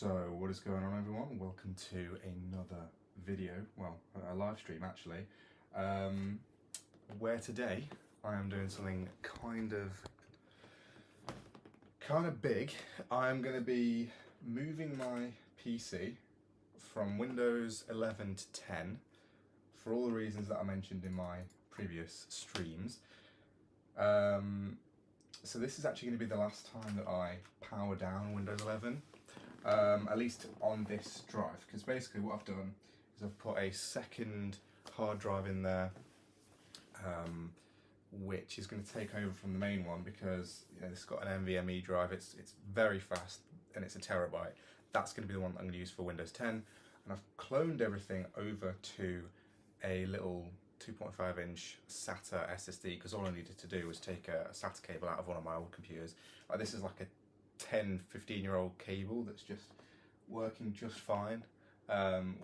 So what is going on, everyone? Welcome to another video, well, a live stream actually, where today I am doing something kind of big. I'm going to be moving my PC from Windows 11 to 10 for all the reasons that I mentioned in my previous streams. So this is actually going to be the last time that I power down Windows 11. At least on this drive, because basically what I've done is I've put a second hard drive in there, which is going to take over from the main one because it's got an NVMe drive. It's very fast and it's a terabyte. That's going to be the one that I'm going to use for Windows 10, and I've cloned everything over to a little 2.5-inch SATA SSD because all I needed to do was take a SATA cable out of one of my old computers. This is like a 10-15-year-old cable that's just working just fine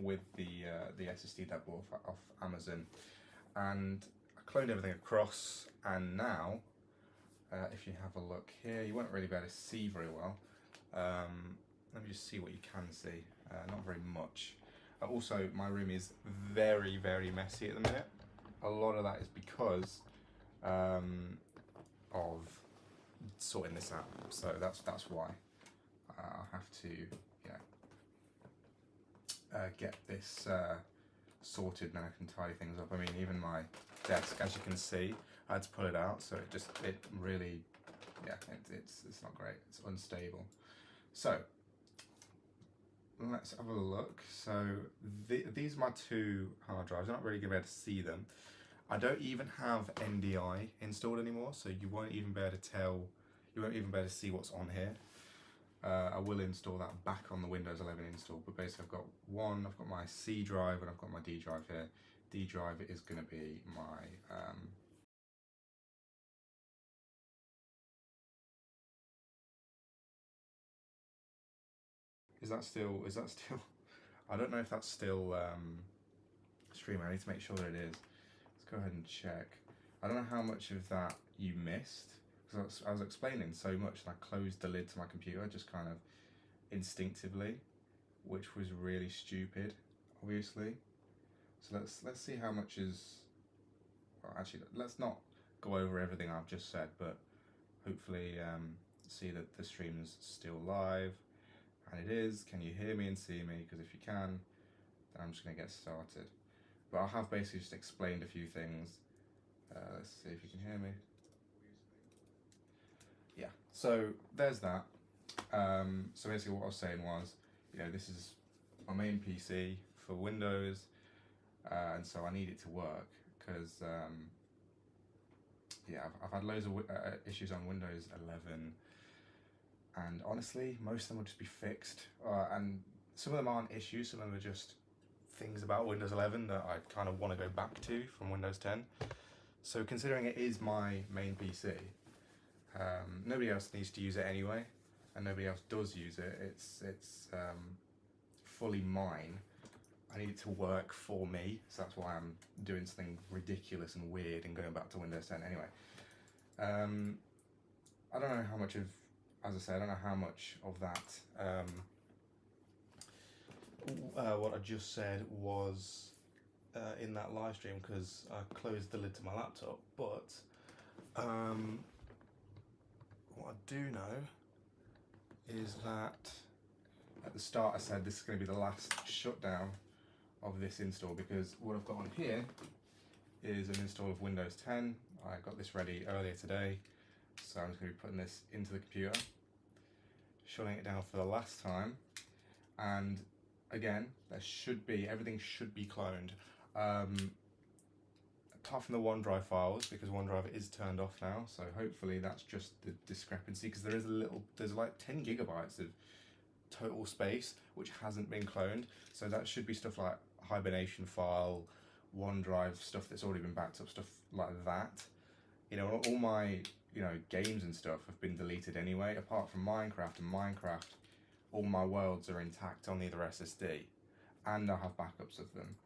with the SSD that I bought off Amazon, and I cloned everything across. And now if you have a look here, you won't really be able to see very well. Let me just see what you can see. Not very much. Also, my room is very messy at the minute. A lot of that is because of sorting this out, so that's why I'll have to get this sorted, and then I can tidy things up. I mean, even my desk, as you can see, I had to pull it out, so it really it's not great, it's unstable. So let's have a look. So these are my two hard drives. I'm not really gonna be able to see them. I don't even have NDI installed anymore, so you won't even be able to tell, you won't even be able to see what's on here. I will install that back on the Windows 11 install, but basically I've got my C drive and I've got my D drive here. D drive is going to be my is that still I don't know if that's still streaming. I need to make sure that it is. Let's go ahead and check. I don't know how much of that you missed, because I was explaining so much and I closed the lid to my computer just kind of instinctively, which was really stupid, obviously. So let's see how much is, well, actually let's not go over everything I've just said, but hopefully see that the stream's still live, and it is. Can you hear me and see me? Because if you can, then I'm just going to get started. But I have basically just explained a few things. Let's see if you can hear me. Yeah, so there's that. So basically what I was saying was, this is my main PC for Windows, and so I need it to work because I've had loads of issues on Windows 11, and honestly most of them will just be fixed, and some of them aren't issues, some of them are just things about Windows 11 that I kind of want to go back to from Windows 10. So considering it is my main PC, nobody else needs to use it anyway, and nobody else does use it. It's fully mine. I need it to work for me, so that's why I'm doing something ridiculous and weird and going back to Windows 10 anyway. I don't know how much of, as I said, I don't know how much of that what I just said was in that live stream, because I closed the lid to my laptop, but what I do know is that at the start I said this is going to be the last shutdown of this install, because what I've got on here is an install of Windows 10. I got this ready earlier today, so I'm just going to be putting this into the computer, shutting it down for the last time, and again, everything should be cloned. Apart from the OneDrive files, because OneDrive is turned off now, so hopefully that's just the discrepancy, because there's like 10 gigabytes of total space which hasn't been cloned, so that should be stuff like hibernation file, OneDrive stuff that's already been backed up, stuff like that. All my games and stuff have been deleted anyway, apart from Minecraft, and Minecraft, all my worlds are intact on the other SSD, and I have backups of them.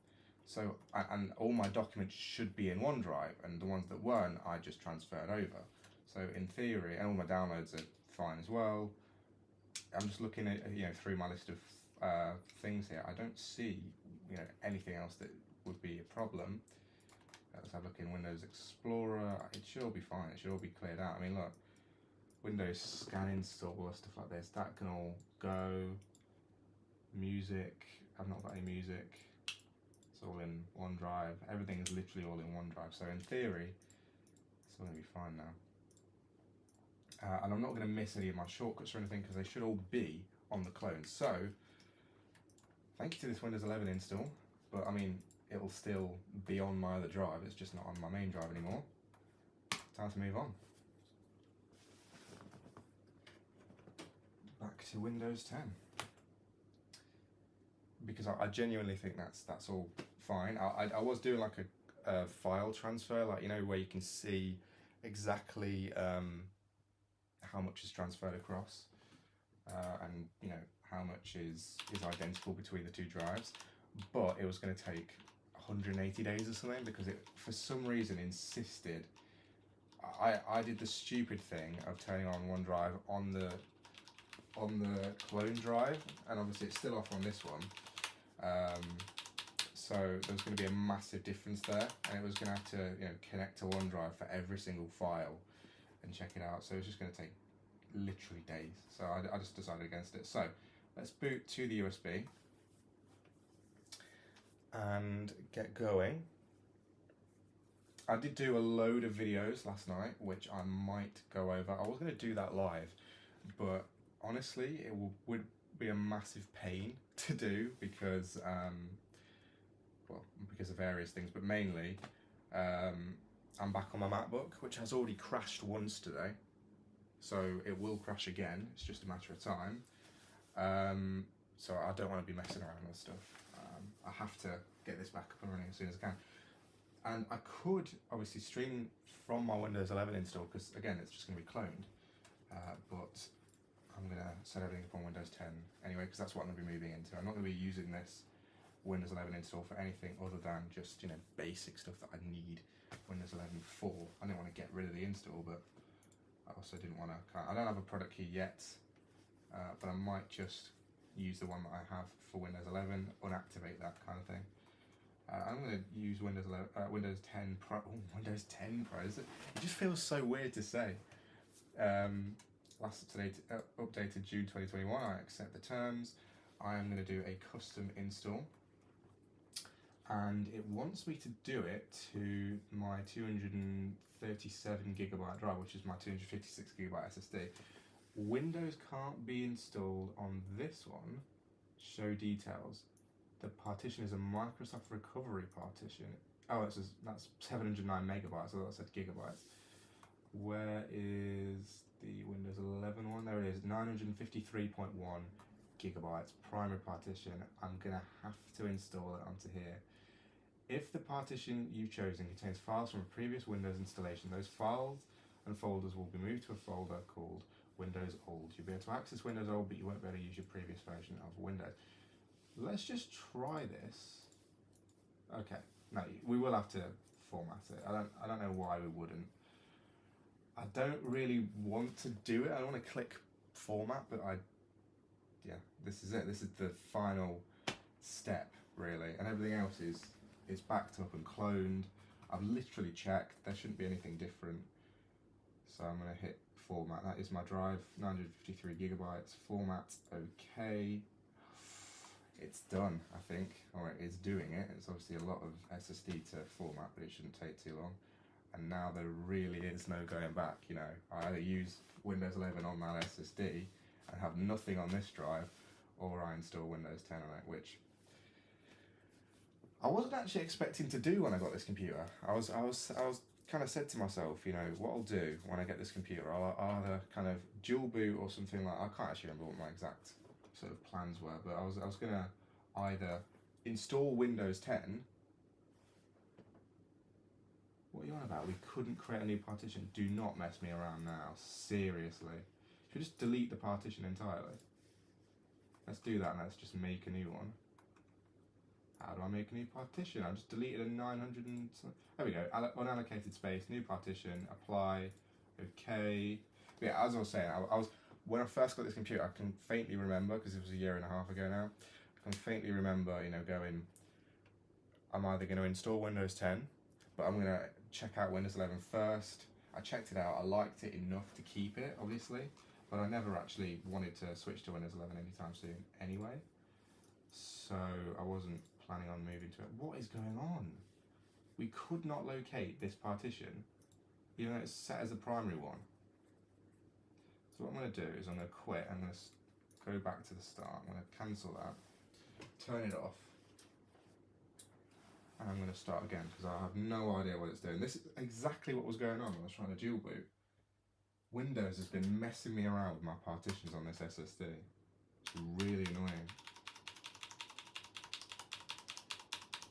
So, and all my documents should be in OneDrive, and the ones that weren't, I just transferred over. So in theory, and all my downloads are fine as well. I'm just looking at, through my list of things here. I don't see, anything else that would be a problem. Let's have a look in Windows Explorer. It should all be fine. It should all be cleared out. I mean, look, Windows Scan Install, stuff like this. That can all go. Music. I've not got any music. It's all in OneDrive. Everything is literally all in OneDrive. So in theory, it's all going to be fine now. And I'm not going to miss any of my shortcuts or anything because they should all be on the clone. So, thank you to this Windows 11 install, but I mean, it'll still be on my other drive, it's just not on my main drive anymore. Time to move on. Back to Windows 10. Because I genuinely think that's all fine. I was doing like a file transfer, like, where you can see exactly how much is transferred across, and how much is identical between the two drives, but it was going to take 180 days or something because it for some reason insisted. I did the stupid thing of turning on OneDrive on the clone drive, and obviously it's still off on this one, so there was going to be a massive difference there, and it was going to have to connect to OneDrive for every single file and check it out, so it was just going to take literally days, so I just decided against it. So let's boot to the USB and get going. I did do a load of videos last night which I might go over. I was going to do that live, but honestly it would be a massive pain to do because because of various things, but mainly I'm back on my MacBook, which has already crashed once today. So it will crash again, it's just a matter of time. So I don't want to be messing around with stuff. I have to get this back up and running as soon as I can. And I could obviously stream from my Windows 11 install, because again, it's just going to be cloned. But I'm going to set everything up on Windows 10 anyway, because that's what I'm going to be moving into. I'm not going to be using this Windows 11 install for anything other than just, basic stuff that I need Windows 11 for. I didn't want to get rid of the install, but I also didn't want to, I don't have a product key yet, but I might just use the one that I have for Windows 11, unactivate that kind of thing. I'm going to use Windows 10 Pro. Oh, Windows 10 Pro. It just feels so weird to say. Last updated June 2021. I accept the terms. I am going to do a custom install, and it wants me to do it to my 237 gigabyte drive, which is my 256 gigabyte SSD. Windows can't be installed on this one. Show details. The partition is a Microsoft recovery partition. Oh, that's 709 megabytes. I thought that said gigabytes. Where is the Windows 11 one? There it is. 953.1 gigabytes primary partition. I'm gonna have to install it onto here. If the partition you've chosen contains files from a previous Windows installation, those files and folders will be moved to a folder called Windows Old. You'll be able to access Windows Old, but you won't be able to use your previous version of Windows. Let's just try this. Okay, no, we will have to format it. I don't know why we wouldn't. I don't really want to do it. I don't want to click format, but yeah, this is it. This is the final step, really, and everything else is backed up and cloned. I've literally checked. There shouldn't be anything different. So I'm going to hit format. That is my drive, 953 gigabytes. Format, okay. It's done, I think, or it is doing it. It's obviously a lot of SSD to format, but it shouldn't take too long. And now there really is no going back. I either use Windows 11 on my SSD and have nothing on this drive, or I install Windows 10 on it, which I wasn't actually expecting to do when I got this computer. I was kind of said to myself, what I'll do when I get this computer, I'll either kind of dual boot or something like. I can't actually remember what my exact sort of plans were, but I was gonna either install Windows 10. What are you on about? We couldn't create a new partition. Do not mess me around now. Seriously. Should we just delete the partition entirely? Let's do that and let's just make a new one. How do I make a new partition? I just deleted a 900 and... There we go. Unallocated space, new partition, apply, okay. Yeah, as I was saying, I was when I first got this computer, I can faintly remember, because it was a year and a half ago now, I can faintly remember, going, I'm either going to install Windows 10, but I'm going to check out Windows 11 first. I checked it out, I liked it enough to keep it, obviously, but I never actually wanted to switch to Windows 11 anytime soon anyway, so I wasn't planning on moving to it. What is going on? We could not locate this partition, even though it's set as a primary one. So what I'm going to do is I'm going to quit, I'm going to go back to the start, I'm going to cancel that, turn it off, and I'm going to start again because I have no idea what it's doing. This is exactly what was going on when I was trying to dual boot. Windows has been messing me around with my partitions on this SSD. It's really annoying.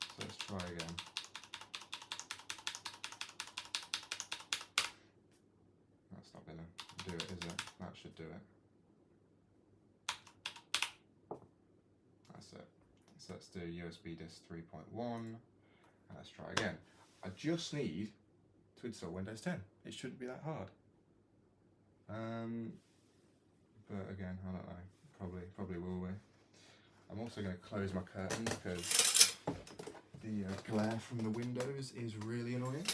So let's try again. That's not going to do it, is it? That should do it. That's it. So let's do USB disk 3.1, and let's try again. I just need to install Windows 10. It shouldn't be that hard. But again, I don't know. Probably will be. I'm also going to close my curtains because the glare from the windows is really annoying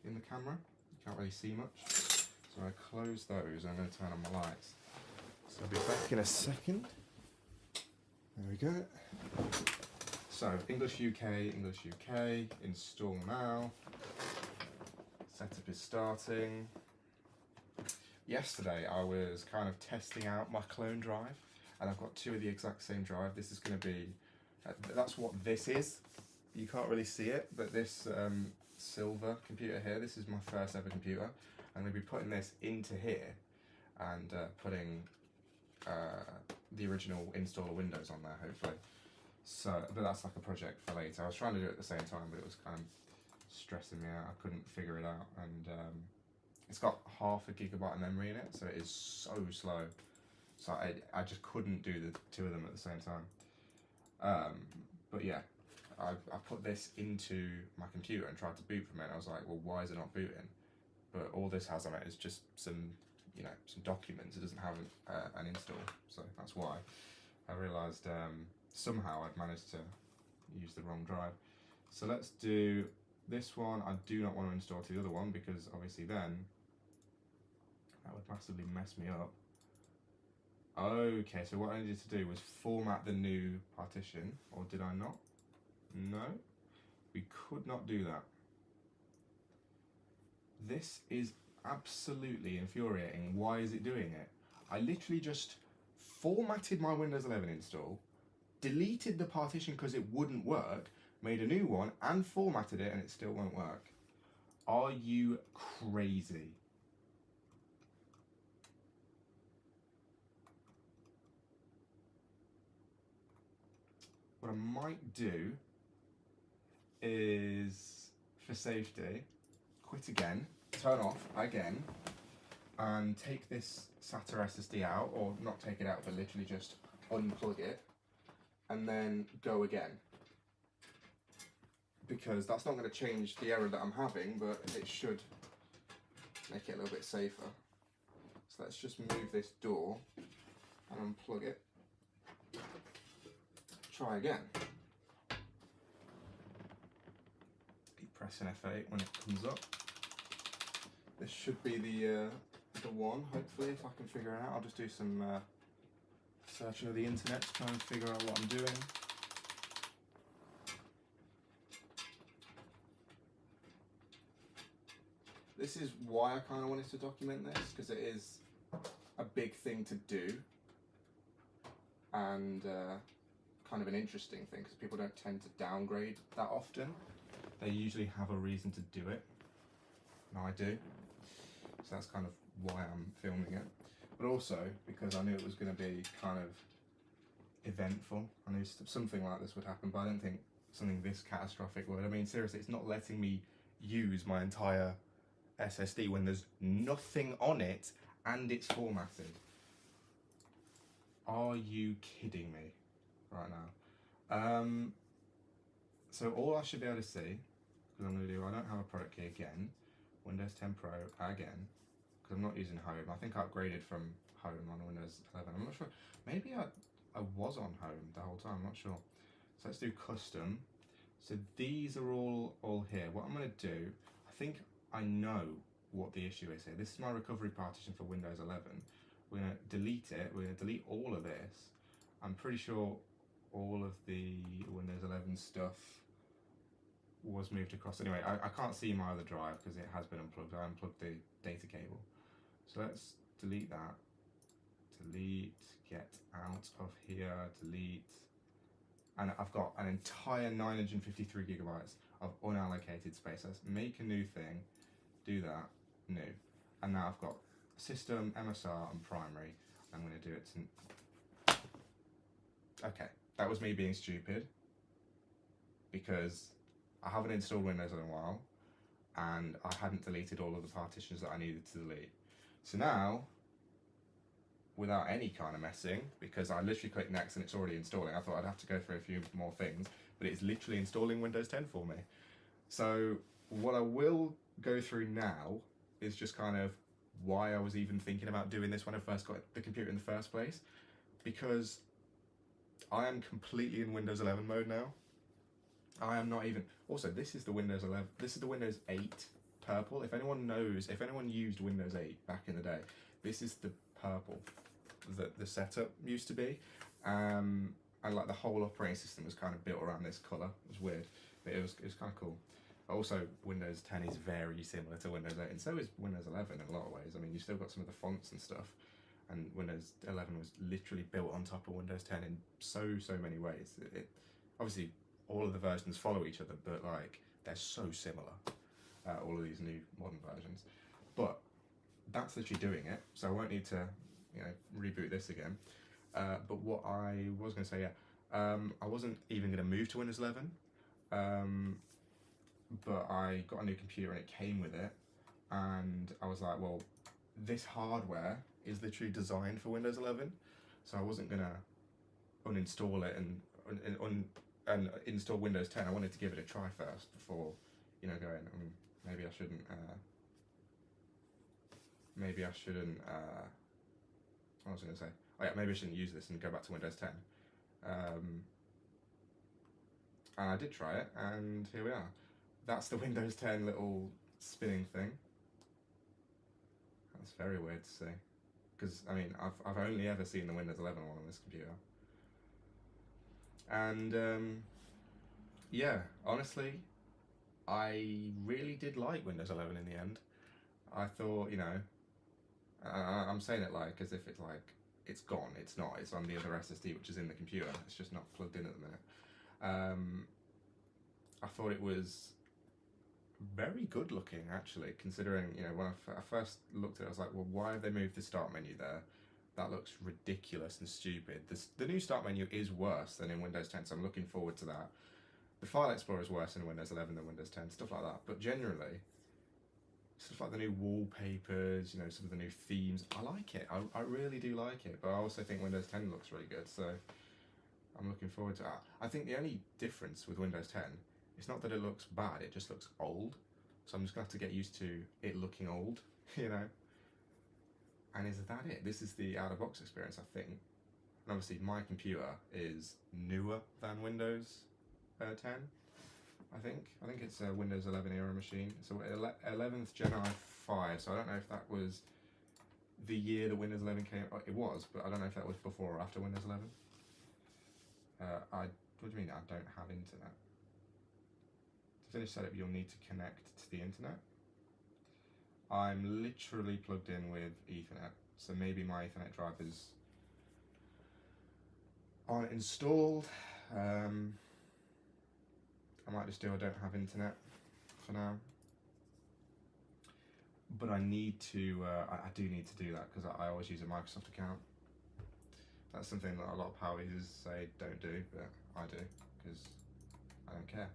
in the camera. You can't really see much. So I close those and I'm going to turn on my lights. So I'll be back in a second. There we go. So English UK, install now. Setup is starting. Yesterday I was kind of testing out my clone drive, and I've got two of the exact same drive. This is going to be, that's what this is. You can't really see it, but this silver computer here, this is my first ever computer. I'm going to be putting this into here and putting the original installer Windows on there, hopefully. So, but that's like a project for later. I was trying to do it at the same time, but it was kind of stressing me out. I couldn't figure it out, and it's got 0.5 GB of memory in it, so it is so slow. So I just couldn't do the two of them at the same time. But yeah, I put this into my computer and tried to boot from it. And I was like, well, why is it not booting? But all this has on it is just some, some documents. It doesn't have an install, so that's why. I realised somehow I'd managed to use the wrong drive. So let's do this one. I do not want to install to the other one because obviously then that would massively mess me up. Okay, so what I needed to do was format the new partition, or did I not? No, we could not do that. This is absolutely infuriating. Why is it doing it? I literally just formatted my Windows 11 install, deleted the partition because it wouldn't work, made a new one and formatted it, and it still won't work. Are you crazy? What I might do is, for safety, quit again, turn off again, and take this SATA SSD out, or not take it out, but literally just unplug it, and then go again. Because that's not going to change the error that I'm having, but it should make it a little bit safer. So let's just move this door and unplug it. Try again. Keep pressing F8 when it comes up. This should be the one, hopefully, if I can figure it out. I'll just do some searching of the internet to try and figure out what I'm doing. This is why I kind of wanted to document this, because it is a big thing to do, and kind of an interesting thing, because people don't tend to downgrade that often. They usually have a reason to do it, and I do. So that's kind of why I'm filming it. But also because I knew it was going to be kind of eventful. I knew something like this would happen, but I don't think something this catastrophic would. I mean, seriously, it's not letting me use my entire SSD when there's nothing on it and it's formatted. Are you kidding me right now? So all I should be able to see, because I'm going to do, I don't have a product key again, Windows 10 Pro again, because I'm not using Home. I think I upgraded from home on Windows 11. I'm not sure. Maybe I was on home the whole time. I'm not sure. So let's do custom. So these are all here. What I'm going to do, I think I know what the issue is here. This is my recovery partition for Windows 11. We're going to delete it. We're going to delete all of this. I'm pretty sure all of the Windows 11 stuff was moved across. Anyway, I can't see my other drive because it has been unplugged. I unplugged the data cable. So let's delete that. Delete, get out of here, delete. And I've got an entire 953 gigabytes of unallocated space. Let's make a new thing, do that, new. And now I've got system, MSR, and primary. I'm going to do it to... Okay, that was me being stupid because I haven't installed Windows in a while and I hadn't deleted all of the partitions that I needed to delete. So now, without any kind of messing, because I literally clicked next and it's already installing. I thought I'd have to go through a few more things, but it's literally installing Windows 10 for me. So what I will go through now is just kind of why I was even thinking about doing this when I first got the computer in the first place, because I am completely in Windows 11 mode now. I am not even, also this is the Windows 11, this is the Windows 8 purple. If anyone knows, if anyone used Windows 8 back in the day, this is the purple that the setup used to be, and like the whole operating system was kind of built around this colour. It was weird, but it was kind of cool. Also, Windows 10 is very similar to Windows 8, and so is Windows 11 in a lot of ways. I mean, you've still got some of the fonts and stuff, and Windows 11 was literally built on top of Windows 10 in so many ways. It obviously all of the versions follow each other, but like they're so similar. All of these new modern versions, but that's literally doing it. So I won't need to, reboot this again. But what I was going to say, I wasn't even going to move to Windows 11, but I got a new computer and it came with it, and I was like, well, this hardware is literally designed for Windows 11, so I wasn't going to uninstall it and install Windows 10. I wanted to give it a try first before, going, maybe I shouldn't, what was I going to say? Oh yeah, maybe I shouldn't use this and go back to Windows 10. And I did try it, and here we are. That's the Windows 10 little spinning thing. That's very weird to see, because I mean, I've only ever seen the Windows 11 one on this computer. And yeah, honestly, I really did like Windows 11 in the end. I thought, I'm saying it like as if it's like, it's gone, it's not, it's on the other SSD which is in the computer, it's just not plugged in at the minute. I thought it was very good looking actually, considering, when I first looked at it I was like, well, why have they moved the start menu there? That looks ridiculous and stupid. The new start menu is worse than in Windows 10, so I'm looking forward to that. The File Explorer is worse in Windows 11 than Windows 10, stuff like that. But generally, stuff like the new wallpapers, some of the new themes, I like it. I really do like it. But I also think Windows 10 looks really good, so I'm looking forward to that. I think the only difference with Windows 10, it's not that it looks bad, it just looks old. So I'm just going to have to get used to it looking old, And is that it? This is the out-of-box experience, I think. And obviously my computer is newer than Windows 10, I think. I think it's a Windows 11 era machine. So 11th Gen i5, so I don't know if that was the year that Windows 11 came. It was, but I don't know if that was before or after Windows 11. What do you mean I don't have internet? To finish setup, you'll need to connect to the internet. I'm literally plugged in with Ethernet, so maybe my Ethernet drivers aren't installed. I might just do I don't have internet for now. But I need to, I do need to do that because I always use a Microsoft account. That's something that a lot of power users say don't do, but I do because I don't care.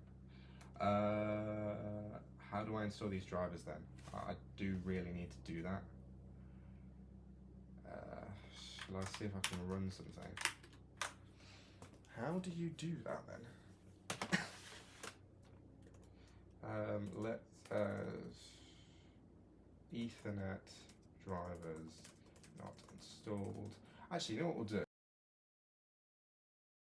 How do I install these drivers then? I do really need to do that. Shall I see if I can run something? How do you do that then? Let's Ethernet drivers not installed. Actually, you know what we'll do?